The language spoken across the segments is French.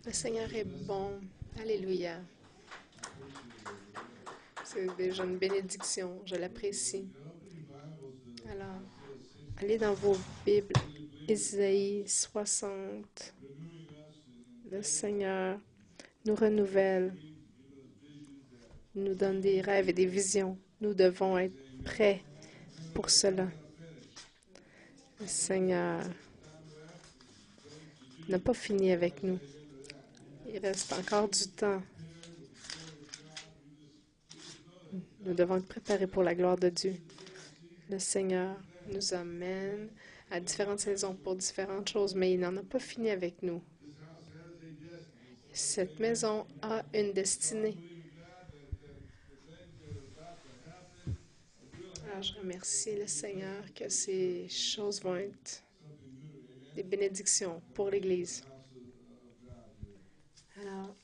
Le Seigneur est bon. Alléluia. C'est déjà une bénédiction. Je l'apprécie. Alors, allez dans vos Bibles. Isaïe 60. Le Seigneur nous renouvelle, nous donne des rêves et des visions. Nous devons être prêts pour cela. Le Seigneur n'a pas fini avec nous. Il reste encore du temps. Nous devons être préparés pour la gloire de Dieu. Le Seigneur nous amène à différentes saisons pour différentes choses, mais il n'en a pas fini avec nous. Cette maison a une destinée. Alors, je remercie le Seigneur que ces choses vont être des bénédictions pour l'Église. Alors,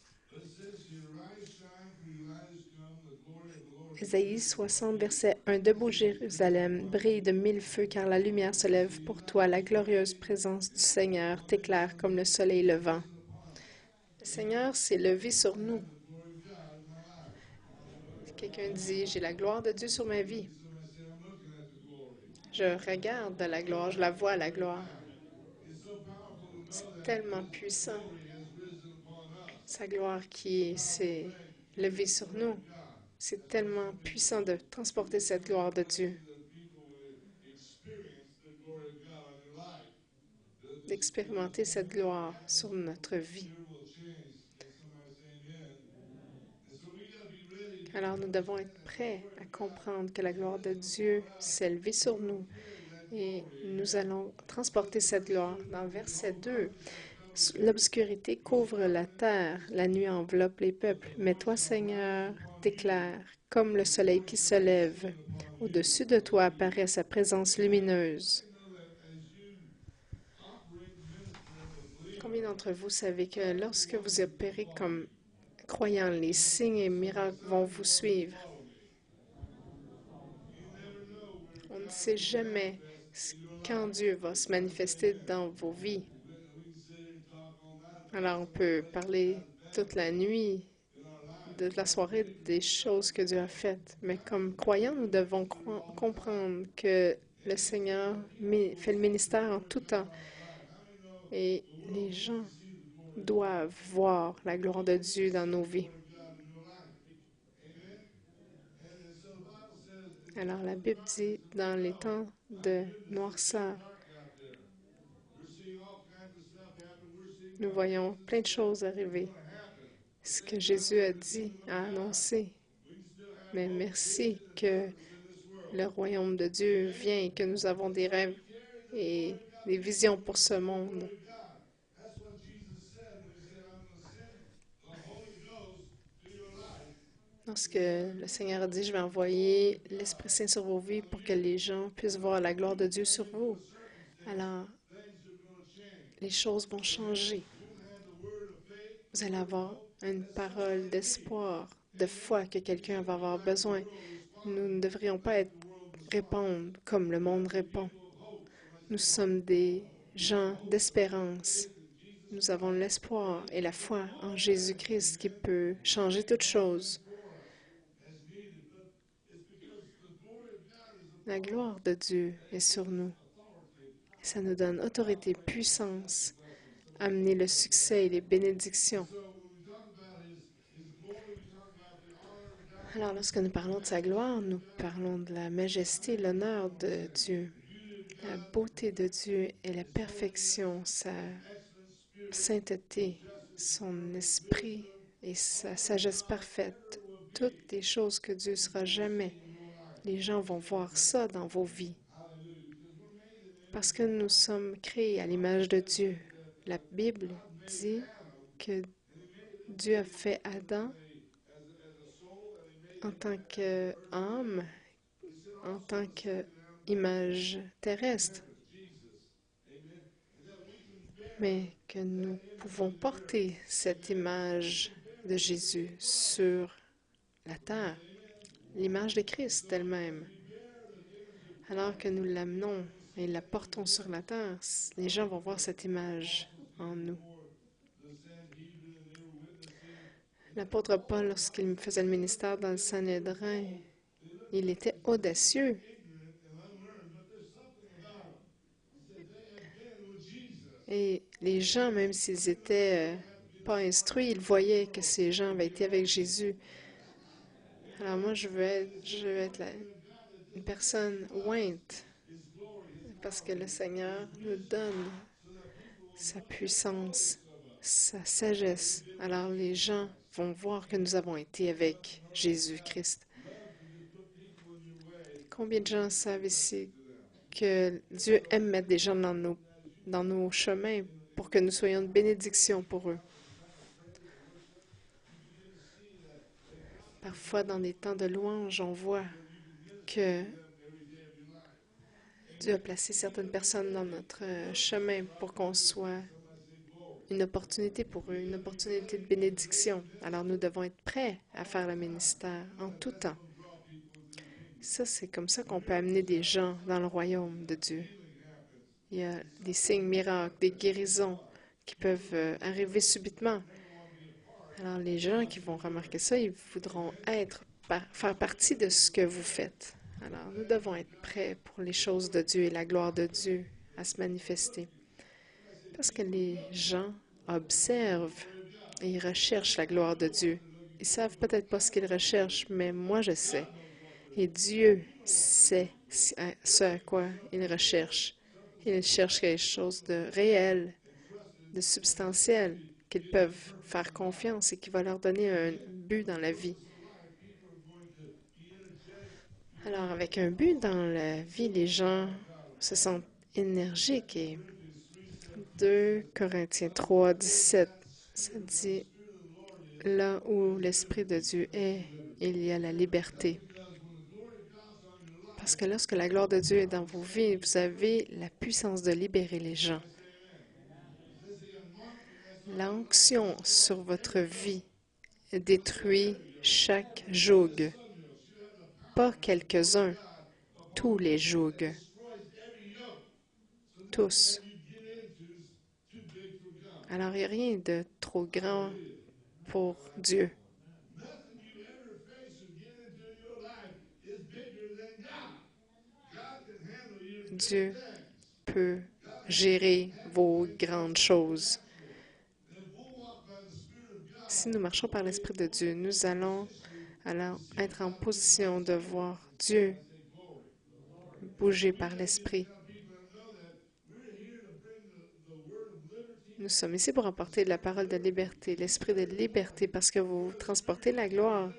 Ésaïe 60, verset 1. Debout, Jérusalem, brille de mille feux, car la lumière se lève pour toi. La glorieuse présence du Seigneur t'éclaire comme le soleil levant. Le Seigneur s'est levé sur nous. Quelqu'un dit, j'ai la gloire de Dieu sur ma vie. Je regarde la gloire, je la vois, la gloire. C'est tellement puissant. Sa gloire qui s'est levée sur nous. C'est tellement puissant de transporter cette gloire de Dieu, d'expérimenter cette gloire sur notre vie. Alors nous devons être prêts à comprendre que la gloire de Dieu s'est levée sur nous et nous allons transporter cette gloire. Dans verset 2, l'obscurité couvre la terre, la nuit enveloppe les peuples, mais toi, Seigneur, t'éclaires comme le soleil qui se lève. Au-dessus de toi apparaît sa présence lumineuse. Combien d'entre vous savez que lorsque vous opérez comme croyants, les signes et miracles vont vous suivre? On ne sait jamais quand Dieu va se manifester dans vos vies. Alors on peut parler toute la nuit, de la soirée, des choses que Dieu a faites. Mais comme croyants, nous devons comprendre que le Seigneur fait le ministère en tout temps. Et les gens doivent voir la gloire de Dieu dans nos vies. Alors la Bible dit, dans les temps de noirceur, nous voyons plein de choses arriver. Ce que Jésus a dit, a annoncé. Mais merci que le royaume de Dieu vient et que nous avons des rêves et des visions pour ce monde. Lorsque le Seigneur a dit, je vais envoyer l'Esprit Saint sur vos vies pour que les gens puissent voir la gloire de Dieu sur vous, alors les choses vont changer. Vous allez avoir une parole d'espoir, de foi que quelqu'un va avoir besoin. Nous ne devrions pas répondre comme le monde répond. Nous sommes des gens d'espérance. Nous avons l'espoir et la foi en Jésus-Christ qui peut changer toutes choses. La gloire de Dieu est sur nous. Ça nous donne autorité, puissance, amener le succès et les bénédictions. Alors, lorsque nous parlons de sa gloire, nous parlons de la majesté, l'honneur de Dieu, la beauté de Dieu et la perfection, sa sainteté, son esprit et sa sagesse parfaite. Toutes les choses que Dieu sera jamais. Les gens vont voir ça dans vos vies. Parce que nous sommes créés à l'image de Dieu. La Bible dit que Dieu a fait Adam en tant qu'âme, en tant qu'image terrestre, mais que nous pouvons porter cette image de Jésus sur la terre, l'image de Christ elle-même. Alors que nous l'amenons et la portons sur la terre, les gens vont voir cette image en nous. L'apôtre Paul, lorsqu'il faisait le ministère dans le Sanhédrin, il était audacieux. Et les gens, même s'ils étaient pas instruits, ils voyaient que ces gens avaient été avec Jésus. Alors moi, je veux être une personne ointe parce que le Seigneur nous donne sa puissance, sa sagesse. Alors les gens vont voir que nous avons été avec Jésus-Christ. Combien de gens savent ici que Dieu aime mettre des gens dans nos chemins pour que nous soyons de bénédiction pour eux? Parfois, dans des temps de louange, on voit que Dieu a placé certaines personnes dans notre chemin pour qu'on soit une opportunité pour eux, une opportunité de bénédiction. Alors nous devons être prêts à faire le ministère en tout temps. Ça, c'est comme ça qu'on peut amener des gens dans le royaume de Dieu. Il y a des signes miracles, des guérisons qui peuvent arriver subitement. Alors les gens qui vont remarquer ça, ils voudront faire partie de ce que vous faites. Alors nous devons être prêts pour les choses de Dieu et la gloire de Dieu à se manifester. Parce que les gens observent et ils recherchent la gloire de Dieu. Ils savent peut-être pas ce qu'ils recherchent, mais moi je sais. Et Dieu sait ce à quoi il recherche. Il cherche quelque chose de réel, de substantiel, qu'ils peuvent faire confiance et qui va leur donner un but dans la vie. Alors, avec un but dans la vie, les gens se sentent énergiques. Et 2 Corinthiens 3, 17, ça dit, là où l'Esprit de Dieu est, il y a la liberté. Parce que lorsque la gloire de Dieu est dans vos vies, vous avez la puissance de libérer les gens. L'onction sur votre vie détruit chaque joug. Pas quelques-uns, tous les jougs. Tous. Alors, il n'y a rien de trop grand pour Dieu. Dieu peut gérer vos grandes choses. Si nous marchons par l'Esprit de Dieu, nous allons être en position de voir Dieu bouger par l'Esprit. Nous sommes ici pour apporter la parole de liberté, l'Esprit de liberté, parce que vous transportez la gloire.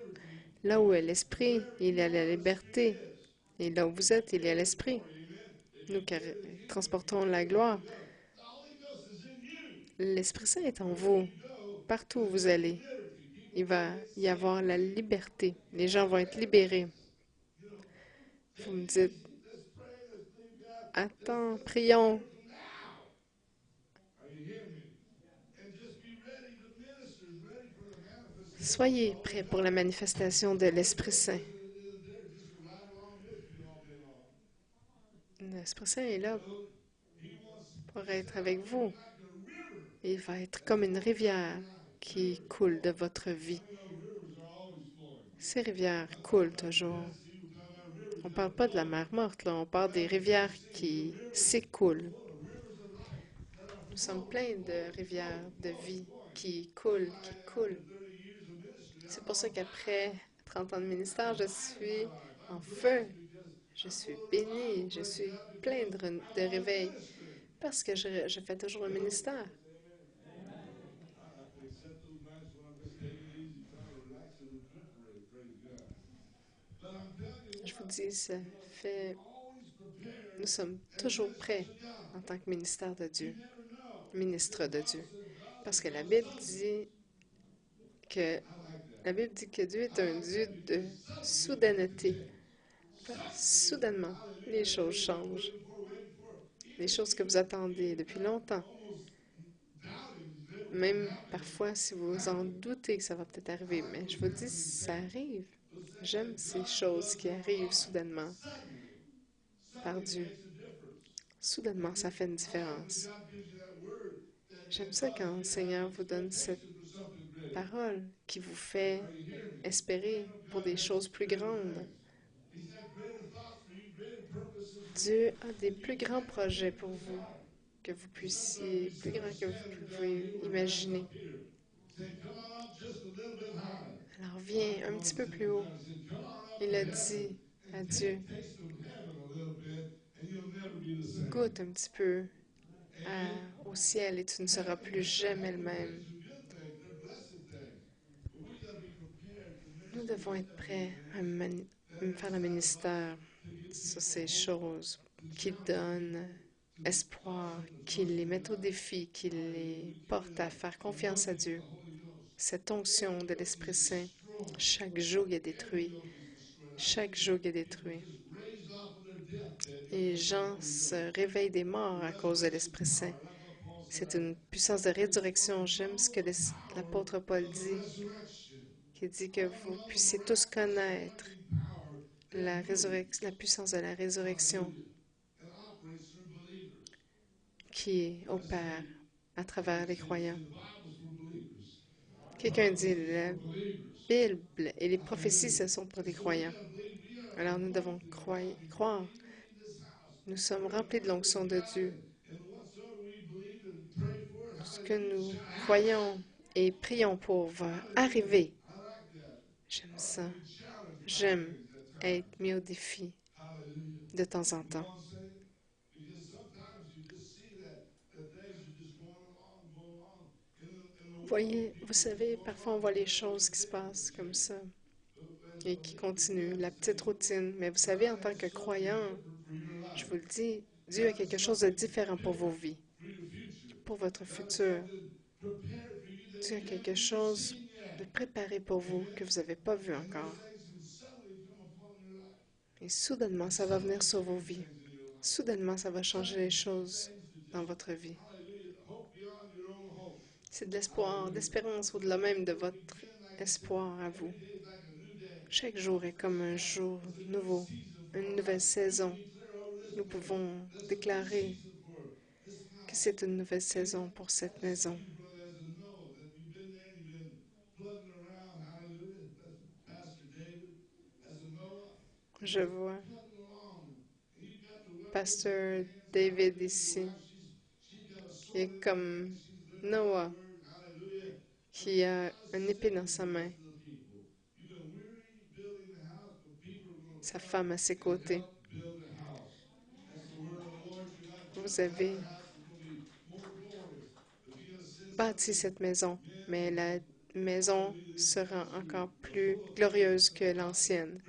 Là où est l'Esprit, il y a la liberté. Et là où vous êtes, il y a l'Esprit. Nous transportons la gloire. L'Esprit Saint est en vous. Partout où vous allez, il va y avoir la liberté. Les gens vont être libérés. Vous me dites, attends, prions. Soyez prêts pour la manifestation de l'Esprit Saint. L'Esprit Saint est là pour être avec vous. Il va être comme une rivière qui coule de votre vie. Ces rivières coulent toujours. On ne parle pas de la mer morte, là. On parle des rivières qui s'écoulent. Nous sommes pleins de rivières de vie qui coulent, qui coulent. C'est pour ça qu'après 30 ans de ministère, je suis en feu. Je suis bénie. Je suis plein de réveil parce que je fais toujours le ministère. Je vous dis, nous sommes toujours prêts en tant que ministère de Dieu, ministre de Dieu. Parce que que la Bible dit que Dieu est un Dieu de soudaineté. Soudainement, les choses changent. Les choses que vous attendez depuis longtemps. Même parfois, si vous en doutez que ça va peut-être arriver, mais je vous dis, ça arrive. J'aime ces choses qui arrivent soudainement par Dieu. Soudainement, ça fait une différence. J'aime ça quand le Seigneur vous donne parole qui vous fait espérer pour des choses plus grandes. Dieu a des plus grands projets pour vous que vous puissiez, plus grands que vous pouvez imaginer. Alors viens un petit peu plus haut. Il a dit à Dieu, goûte un petit peu au ciel et tu ne seras plus jamais le même. Nous devons être prêts à faire le ministère sur ces choses qui donnent espoir, qui les mettent au défi, qui les portent à faire confiance à Dieu. Cette onction de l'Esprit Saint, chaque joug est détruit. Chaque joug est détruit. Les gens se réveillent des morts à cause de l'Esprit Saint. C'est une puissance de résurrection. J'aime ce que l'apôtre Paul dit, qui dit que vous puissiez tous connaître la puissance de la résurrection qui opère à travers les croyants. Quelqu'un dit, la Bible et les prophéties, ce sont pour les croyants. Alors nous devons croire. Nous sommes remplis de l'onction de Dieu. Ce que nous croyons et prions pour va arriver. J'aime ça. J'aime être mis au défi de temps en temps. Vous savez, parfois on voit les choses qui se passent comme ça et qui continuent, la petite routine. Mais vous savez, en tant que croyant, je vous le dis, Dieu a quelque chose de différent pour vos vies, pour votre futur. Dieu a quelque chose de préparé pour vous que vous n'avez pas vu encore. Et soudainement, ça va venir sur vos vies. Soudainement, ça va changer les choses dans votre vie. C'est de l'espoir, d'espérance au-delà même de votre espoir à vous. Chaque jour est comme un jour nouveau, une nouvelle saison. Nous pouvons déclarer que c'est une nouvelle saison pour cette maison. Je vois Pasteur David ici, qui est comme Noah, qui a une épée dans sa main, sa femme à ses côtés. Vous avez bâti cette maison, mais la maison sera encore plus glorieuse que l'ancienne.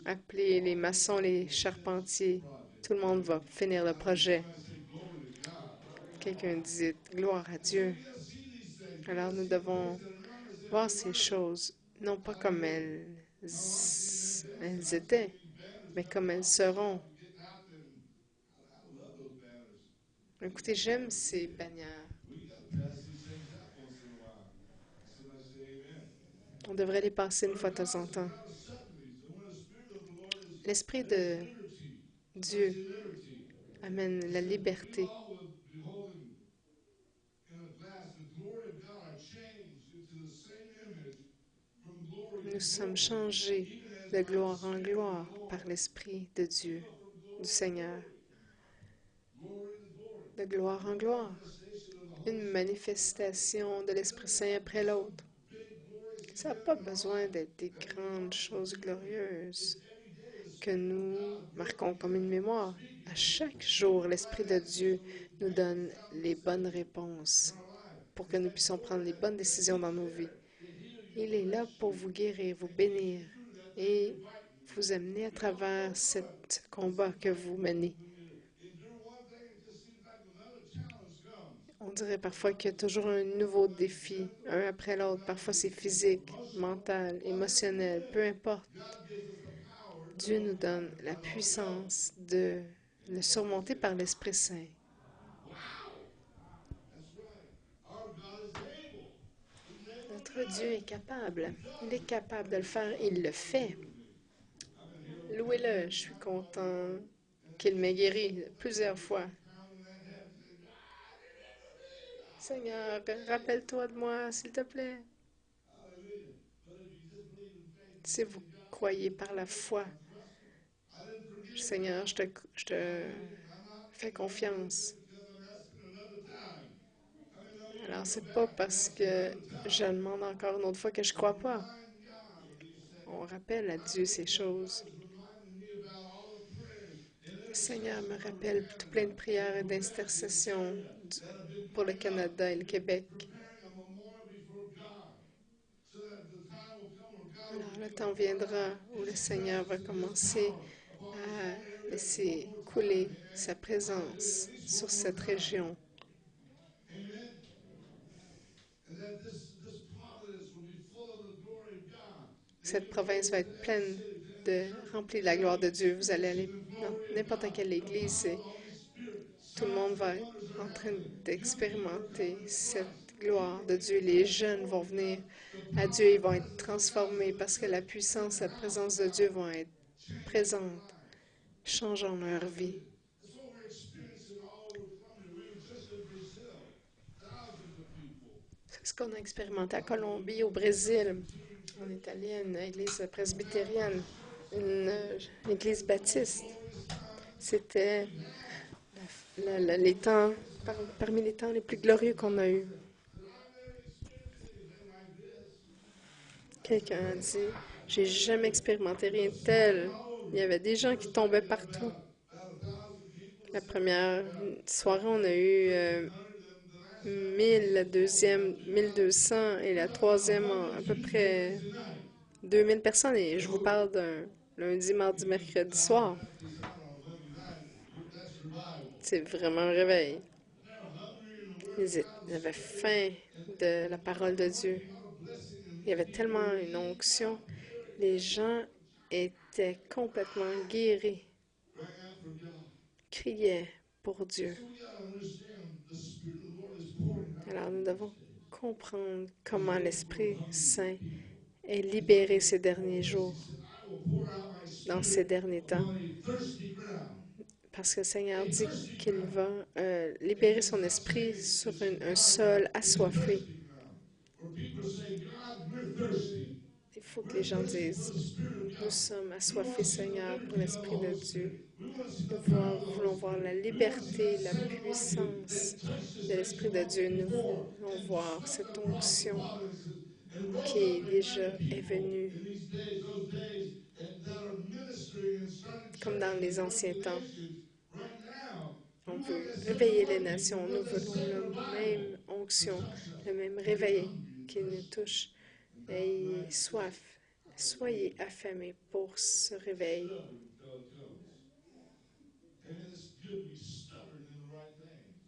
Appelez les maçons, les charpentiers. Tout le monde va finir le projet. Quelqu'un dit gloire à Dieu. Alors nous devons voir ces choses, non pas comme elles étaient, mais comme elles seront. Écoutez, j'aime ces bannières. On devrait les passer une fois de temps en temps. L'Esprit de Dieu amène la liberté. Nous sommes changés de gloire en gloire par l'Esprit de Dieu, du Seigneur. De gloire en gloire. Une manifestation de l'Esprit Saint après l'autre. Ça n'a pas besoin d'être des grandes choses glorieuses que nous marquons comme une mémoire. À chaque jour, l'Esprit de Dieu nous donne les bonnes réponses pour que nous puissions prendre les bonnes décisions dans nos vies. Il est là pour vous guérir, vous bénir et vous amener à travers ce combat que vous menez. On dirait parfois qu'il y a toujours un nouveau défi, un après l'autre. Parfois c'est physique, mental, émotionnel, peu importe. Dieu nous donne la puissance de le surmonter par l'Esprit Saint. Notre Dieu est capable. Il est capable de le faire. Il le fait. Louez-le. Je suis content qu'il m'ait guéri plusieurs fois. Seigneur, rappelle-toi de moi, s'il te plaît. Si vous croyez par la foi, Seigneur, je te fais confiance. Alors, c'est pas parce que je demande encore une autre fois que je crois pas. On rappelle à Dieu ces choses. Le Seigneur me rappelle tout plein de prières et d'intercessions pour le Canada et le Québec. Alors, le temps viendra où le Seigneur va commencer à laisser couler sa présence sur cette région. Cette province va être pleine remplie de la gloire de Dieu. Vous allez aller dans n'importe quelle église et tout le monde va être en train d'expérimenter cette gloire de Dieu. Les jeunes vont venir à Dieu, ils vont être transformés parce que la puissance, la présence de Dieu vont être présentes, changeant leur vie. C'est ce qu'on a expérimenté à Colombie, au Brésil. On est allé à une église presbytérienne, une église baptiste. C'était les temps, parmi les temps les plus glorieux qu'on a eus. Quelqu'un a dit, j'ai jamais expérimenté rien de tel. Il y avait des gens qui tombaient partout. La première soirée, on a eu 1000, la deuxième 1200 et la troisième à peu près 2000 personnes. Et je vous parle d'un lundi, mardi, mercredi soir. C'est vraiment un réveil. Ils avaient faim de la parole de Dieu. Il y avait tellement une onction. Les gens étaient complètement guéris, criaient pour Dieu. Alors nous devons comprendre comment l'Esprit Saint est libéré ces derniers jours, dans ces derniers temps. Parce que le Seigneur dit qu'il va libérer son esprit sur un sol assoiffé. Il faut que les gens disent, nous sommes assoiffés, Seigneur, pour l'Esprit de Dieu. Nous voulons voir la liberté, la puissance de l'Esprit de Dieu. Nous voulons voir cette onction qui déjà est venue, comme dans les anciens temps. On veut réveiller les nations. Nous voulons la même onction, le même réveil qui nous touche. Ayez soif. Soyez affamés pour ce réveil.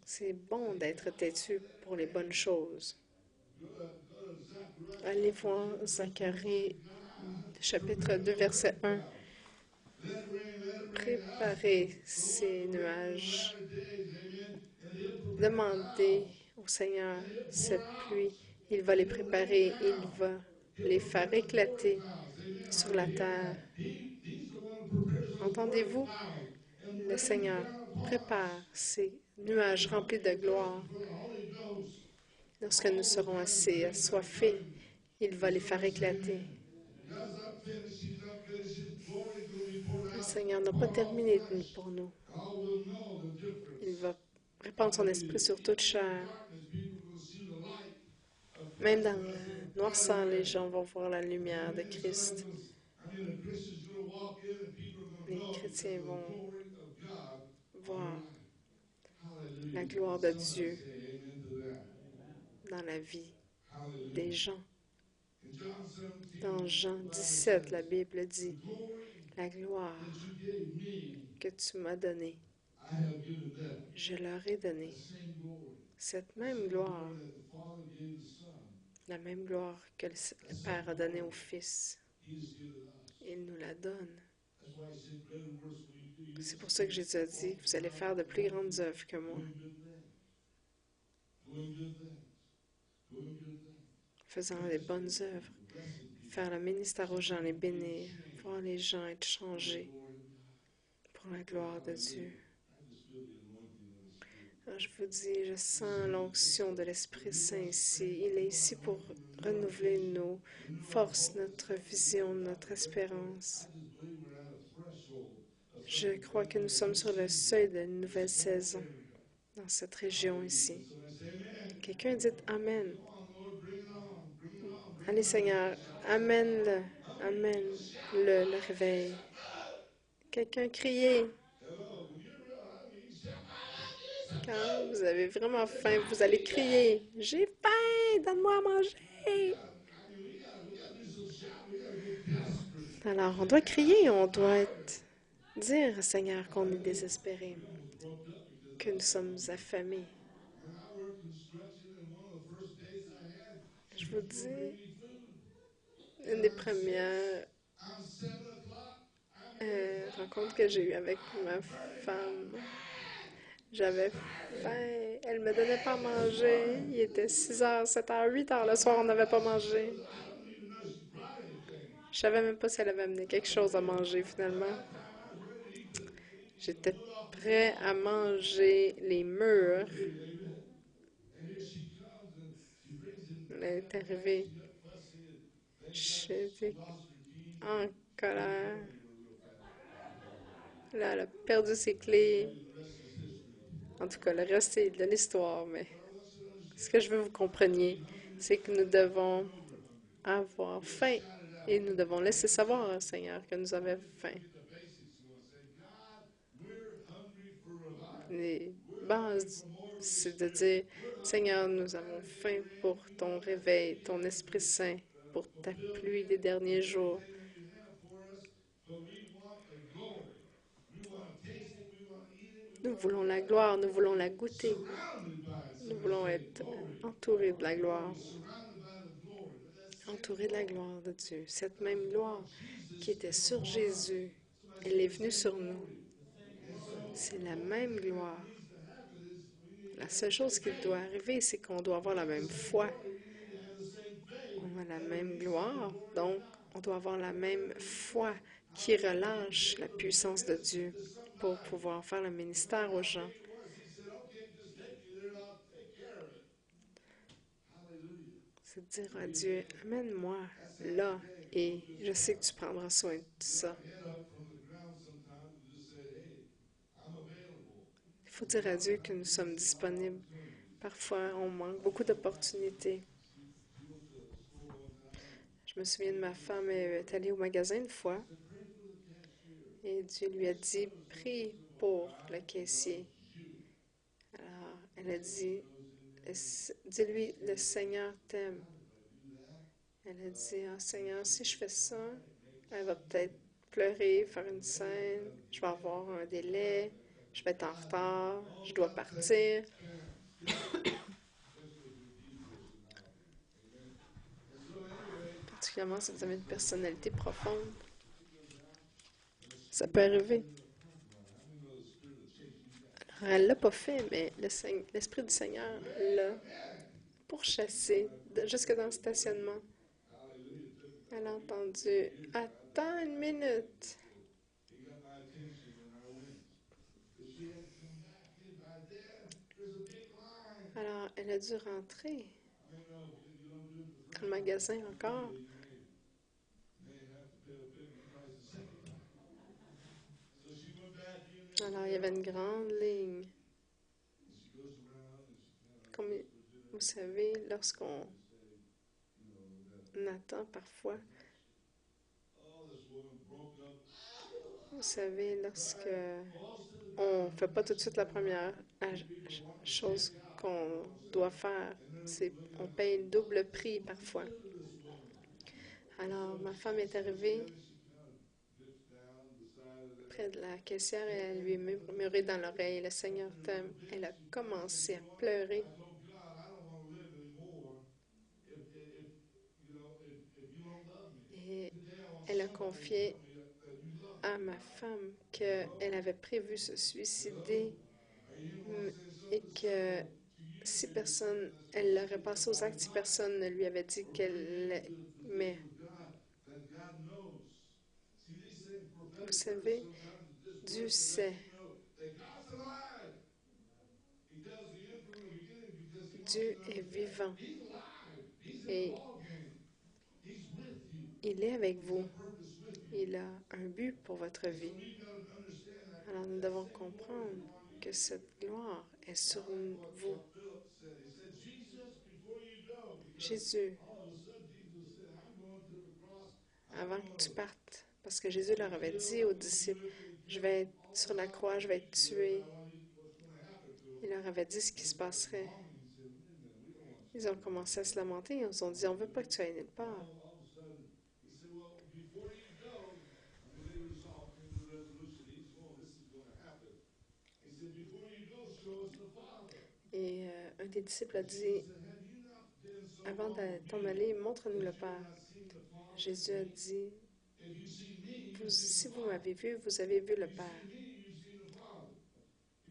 C'est bon d'être têtu pour les bonnes choses. Allez voir Zacharie, chapitre 2, verset 1. Préparez ces nuages. Demandez au Seigneur cette pluie. Il va les préparer. Il va les faire éclater sur la terre. Entendez-vous? Le Seigneur prépare ces nuages remplis de gloire. Lorsque nous serons assez assoiffés, il va les faire éclater. Le Seigneur n'a pas terminé pour nous. Il va répandre son esprit sur toute chair. Même dans le noirceur, les gens vont voir la lumière de Christ. Les chrétiens vont voir la gloire de Dieu dans la vie des gens. Dans Jean 17, la Bible dit, la gloire que tu m'as donnée, je leur ai donnée. Cette même gloire, la même gloire que le Père a donnée au Fils, il nous la donne. C'est pour ça que Jésus a dit, vous allez faire de plus grandes œuvres que moi. Faisant les bonnes œuvres, faire le ministère aux gens, les bénir, voir les gens être changés pour la gloire de Dieu. Alors, je vous dis, je sens l'onction de l'Esprit Saint ici. Il est ici pour renouveler nos forces, notre vision, notre espérance. Je crois que nous sommes sur le seuil d'une nouvelle saison dans cette région ici. Quelqu'un dit Amen. Allez, Seigneur, amène-le, amène le réveil. Quelqu'un criez. Quand vous avez vraiment faim, vous allez crier. J'ai faim, donne-moi à manger. Alors, on doit crier, on doit dire, Seigneur, qu'on est désespéré, que nous sommes affamés. Je vous dis, une des premières rencontres que j'ai eues avec ma femme, j'avais faim. Elle me donnait pas à manger. Il était 6 heures, 7 heures, 8 heures le soir, on n'avait pas mangé. Je savais même pas si elle avait amené quelque chose à manger finalement. J'étais prêt à manger les murs. Elle est arrivée. J'étais en colère. Là, elle a perdu ses clés. En tout cas, le reste, c'est de l'histoire, mais ce que je veux que vous compreniez, c'est que nous devons avoir faim et nous devons laisser savoir, Seigneur, que nous avons faim. Les bases, c'est de dire, Seigneur, nous avons faim pour ton réveil, ton Esprit Saint, pour ta pluie des derniers jours. Nous voulons la gloire, nous voulons la goûter. Nous voulons être entourés de la gloire, entourés de la gloire de Dieu. Cette même gloire qui était sur Jésus, elle est venue sur nous. C'est la même gloire. La seule chose qui doit arriver, c'est qu'on doit avoir la même foi. On a la même gloire, donc on doit avoir la même foi qui relâche la puissance de Dieu pour pouvoir faire le ministère aux gens. C'est de dire à Dieu, amène-moi là et je sais que tu prendras soin de tout ça. Il faut dire à Dieu que nous sommes disponibles. Parfois, on manque beaucoup d'opportunités. Je me souviens de ma femme, elle est allée au magasin une fois et Dieu lui a dit, prie pour le caissier. Alors, elle a dit, dis-lui, le Seigneur t'aime. Elle a dit, ah, Seigneur, si je fais ça, elle va peut-être pleurer, faire une scène, je vais avoir un délai, je vais être en retard, je dois partir. Particulièrement si vous avez une personnalité profonde. Ça peut arriver. Alors, elle ne l'a pas fait, mais l'Esprit du Seigneur l'a pourchassé jusque dans le stationnement. Elle a entendu, attends une minute. Alors, elle a dû rentrer dans le magasin encore. Alors, il y avait une grande ligne. Comme vous savez, lorsqu'on attend parfois, vous savez, lorsque on ne fait pas tout de suite la première chose qu'on doit faire, c'est on paye le double prix parfois. Alors, ma femme est arrivée près de la caissière et elle lui a murmuré dans l'oreille, le Seigneur t'aime. Elle a commencé à pleurer. Et elle a confié à ma femme qu'elle avait prévu se suicider et que si personne, elle l'aurait passé aux actes si personne ne lui avait dit qu'elle l'aimait. Vous savez, Dieu sait. Dieu est vivant et il est avec vous. Il a un but pour votre vie. Alors nous devons comprendre que cette gloire est sur vous. Jésus, avant que tu partes, parce que Jésus leur avait dit aux disciples, je vais être sur la croix, je vais être tué. Il leur avait dit ce qui se passerait. Ils ont commencé à se lamenter. Ils ont dit, on ne veut pas que tu ailles nulle part. Et un des disciples a dit, avant de t'en aller, montre-nous le Père. Jésus a dit, si vous m'avez vu, vous avez vu le Père.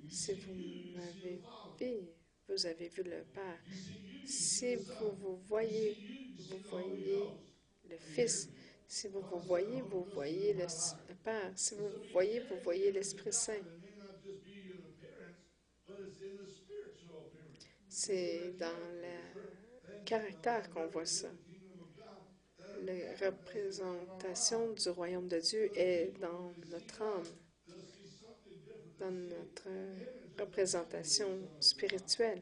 Si vous m'avez vu, vous avez vu le Père. Si vous voyez, vous voyez le Fils. Si vous voyez, vous voyez le Père. Si vous voyez, vous voyez l'Esprit Saint. C'est dans le caractère qu'on voit ça. La représentation du royaume de Dieu est dans notre âme, dans notre représentation spirituelle.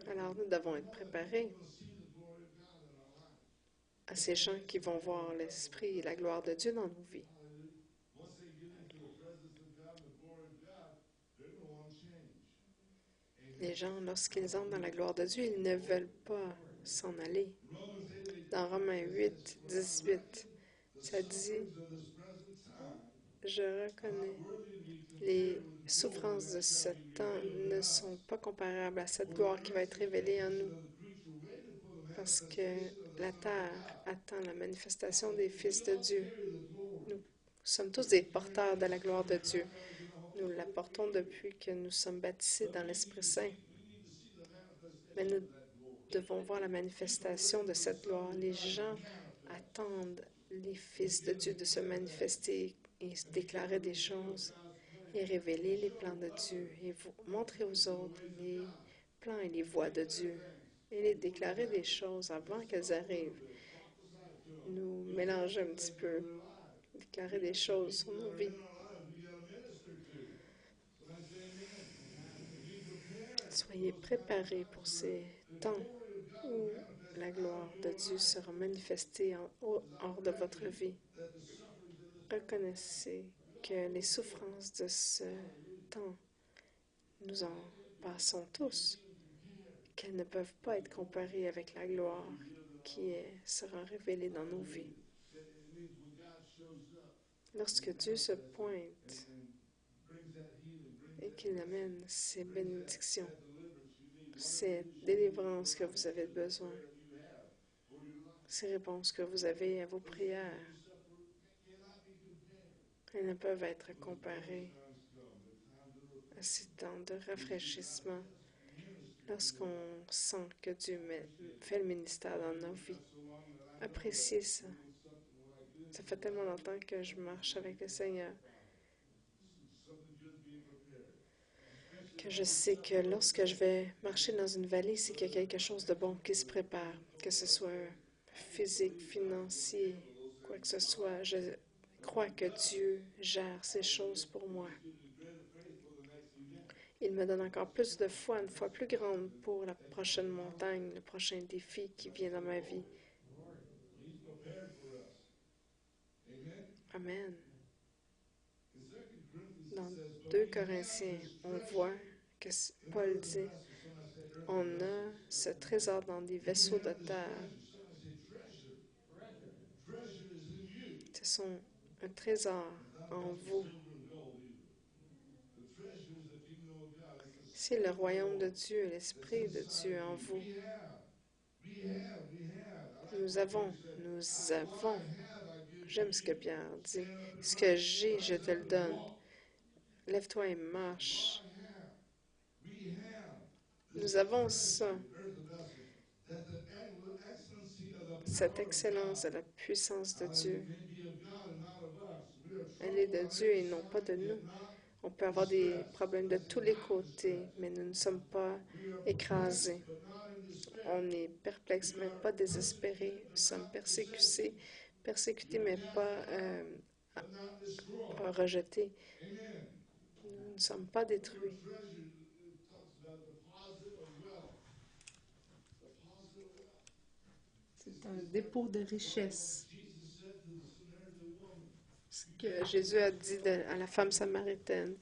Alors nous devons être préparés à ces gens qui vont voir l'Esprit et la gloire de Dieu dans nos vies. Les gens, lorsqu'ils entrent dans la gloire de Dieu, ils ne veulent pas s'en aller. Dans Romains 8, 18, ça dit, je reconnais, les souffrances de ce temps ne sont pas comparables à cette gloire qui va être révélée en nous. Parce que la terre attend la manifestation des fils de Dieu. Nous sommes tous des porteurs de la gloire de Dieu. Nous la portons depuis que nous sommes baptisés dans l'Esprit Saint. Mais nous devons voir la manifestation de cette gloire. Les gens attendent les fils de Dieu de se manifester et déclarer des choses et révéler les plans de Dieu et montrer aux autres les plans et les voies de Dieu et les déclarer des choses avant qu'elles arrivent. Nous mélanger un petit peu, déclarer des choses sur nos vies. Soyez préparés pour ces temps où la gloire de Dieu sera manifestée hors de votre vie. Reconnaissez que les souffrances de ce temps, nous en passons tous, qu'elles ne peuvent pas être comparées avec la gloire qui sera révélée dans nos vies. Lorsque Dieu se pointe et qu'il amène ces bénédictions, ces délivrances que vous avez besoin, ces réponses que vous avez à vos prières, elles ne peuvent être comparées à ces temps de rafraîchissement lorsqu'on sent que Dieu fait le ministère dans nos vies. Appréciez ça. Ça fait tellement longtemps que je marche avec le Seigneur que je sais que lorsque je vais marcher dans une vallée, c'est qu'il y a quelque chose de bon qui se prépare, que ce soit physique, financier, quoi que ce soit. Je crois que Dieu gère ces choses pour moi. Il me donne encore plus de foi, une foi plus grande pour la prochaine montagne, le prochain défi qui vient dans ma vie. Amen. Dans 2 Corinthiens, on voit que Paul dit, on a ce trésor dans des vaisseaux de terre. Ce sont un trésor en vous. C'est le royaume de Dieu, l'Esprit de Dieu en vous. Nous avons. J'aime ce que Pierre dit. Ce que j'ai, je te le donne. Lève-toi et marche. Nous avons ça. Cette excellence de la puissance de Dieu. Elle est de Dieu et non pas de nous. On peut avoir des problèmes de tous les côtés, mais nous ne sommes pas écrasés. On est perplexe, mais pas désespérés. Nous sommes persécutés, mais pas rejetés. Nous ne sommes pas détruits. C'est un dépôt de richesse. Ce que Jésus a dit à la femme samaritaine,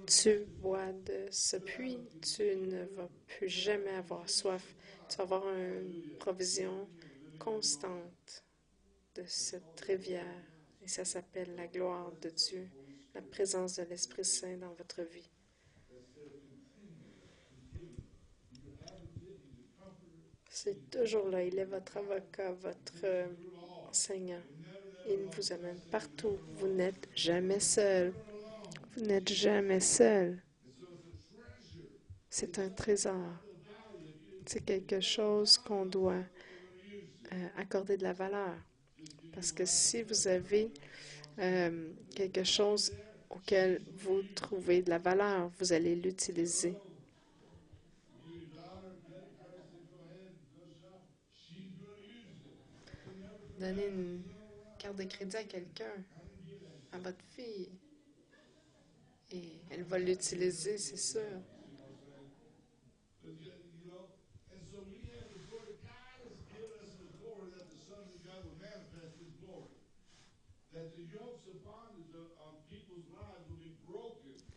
tu bois de ce puits, tu ne vas plus jamais avoir soif. Tu vas avoir une provision constante de cette rivière. Et ça s'appelle la gloire de Dieu, la présence de l'Esprit Saint dans votre vie. C'est toujours là. Il est votre avocat, votre enseignant. Il vous amène partout. Vous n'êtes jamais seul. Vous n'êtes jamais seul. C'est un trésor. C'est quelque chose qu'on doit accorder de la valeur. Parce que si vous avez quelque chose auquel vous trouvez de la valeur, vous allez l'utiliser. Donnez une carte de crédit à quelqu'un, à votre fille, et elle va l'utiliser, c'est sûr.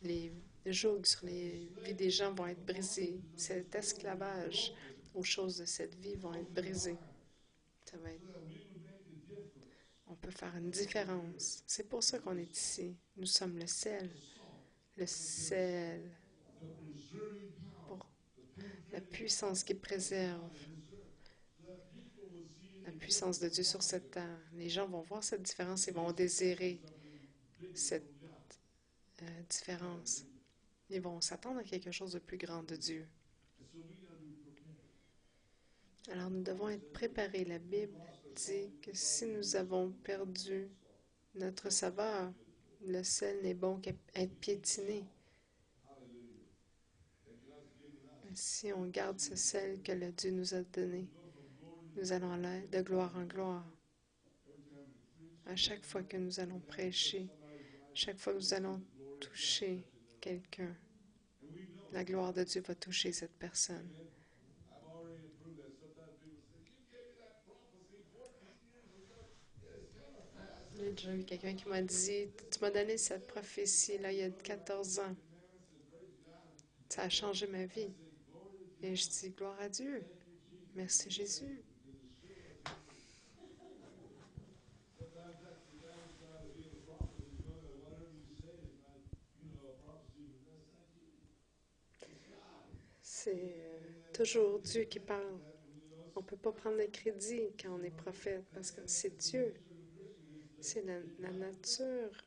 Les jougs sur les vies des gens vont être brisés. Cet esclavage aux choses de cette vie vont être brisés. Ça va être... On peut faire une différence. C'est pour ça qu'on est ici. Nous sommes le sel pour la puissance qui préserve, la puissance de Dieu sur cette terre. Les gens vont voir cette différence et vont désirer cette différence. Ils vont s'attendre à quelque chose de plus grand de Dieu. Alors nous devons être préparés. La Bible dit que si nous avons perdu notre saveur, le sel n'est bon qu'à être piétiné. Mais si on garde ce sel que le Dieu nous a donné, nous allons aller de gloire en gloire. À chaque fois que nous allons prêcher, chaque fois que nous allons toucher quelqu'un, la gloire de Dieu va toucher cette personne. J'ai déjà eu quelqu'un qui m'a dit, tu m'as donné cette prophétie-là il y a 14 ans. Ça a changé ma vie. Et je dis, gloire à Dieu. Merci Jésus. C'est toujours Dieu qui parle. On ne peut pas prendre le crédit quand on est prophète parce que c'est Dieu. C'est la nature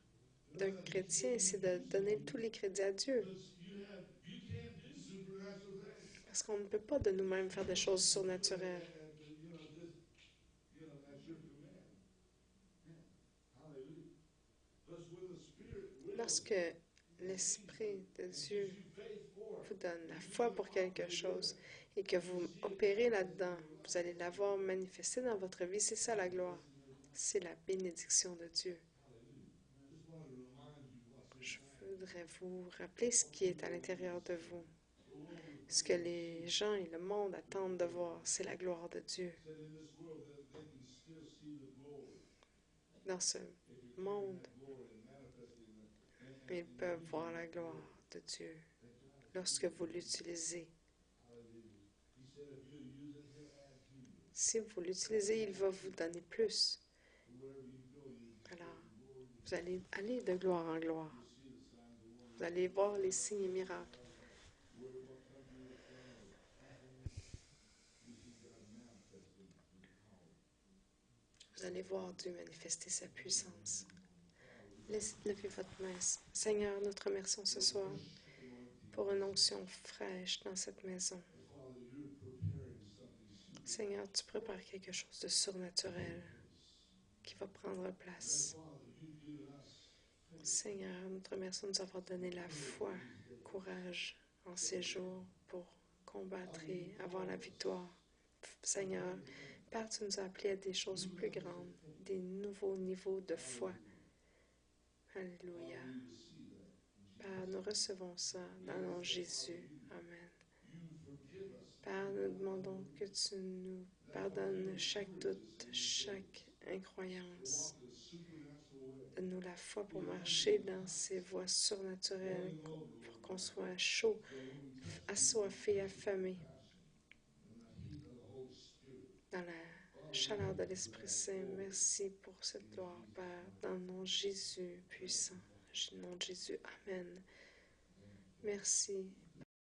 d'un chrétien, c'est de donner tous les crédits à Dieu. Parce qu'on ne peut pas de nous-mêmes faire des choses surnaturelles. Lorsque l'Esprit de Dieu vous donne la foi pour quelque chose et que vous opérez là-dedans, vous allez la voir manifester dans votre vie. C'est ça la gloire. C'est la bénédiction de Dieu. Je voudrais vous rappeler ce qui est à l'intérieur de vous. Ce que les gens et le monde attendent de voir, c'est la gloire de Dieu. Dans ce monde, ils peuvent voir la gloire de Dieu lorsque vous l'utilisez. Si vous l'utilisez, il va vous donner plus. Alors, vous allez aller de gloire en gloire. Vous allez voir les signes et miracles. Vous allez voir Dieu manifester sa puissance. Levez votre main. Seigneur, nous te remercions ce soir pour une onction fraîche dans cette maison. Seigneur, tu prépares quelque chose de surnaturel qui va prendre place. Seigneur, nous te remercions de nous avoir donné la foi, courage en ces jours pour combattre et avoir la victoire. Seigneur, Père, tu nous as appelés à des choses plus grandes, des nouveaux niveaux de foi. Alléluia. Père, nous recevons ça dans le nom de Jésus. Amen. Père, nous demandons que tu nous pardonnes chaque doute, chaque incroyance. Donne-nous la foi pour marcher dans ces voies surnaturelles, pour qu'on soit chaud, assoiffé, affamé, dans la chaleur de l'Esprit Saint. Merci pour cette gloire, Père, dans le nom de Jésus puissant. Dans le nom de Jésus, Amen. Merci.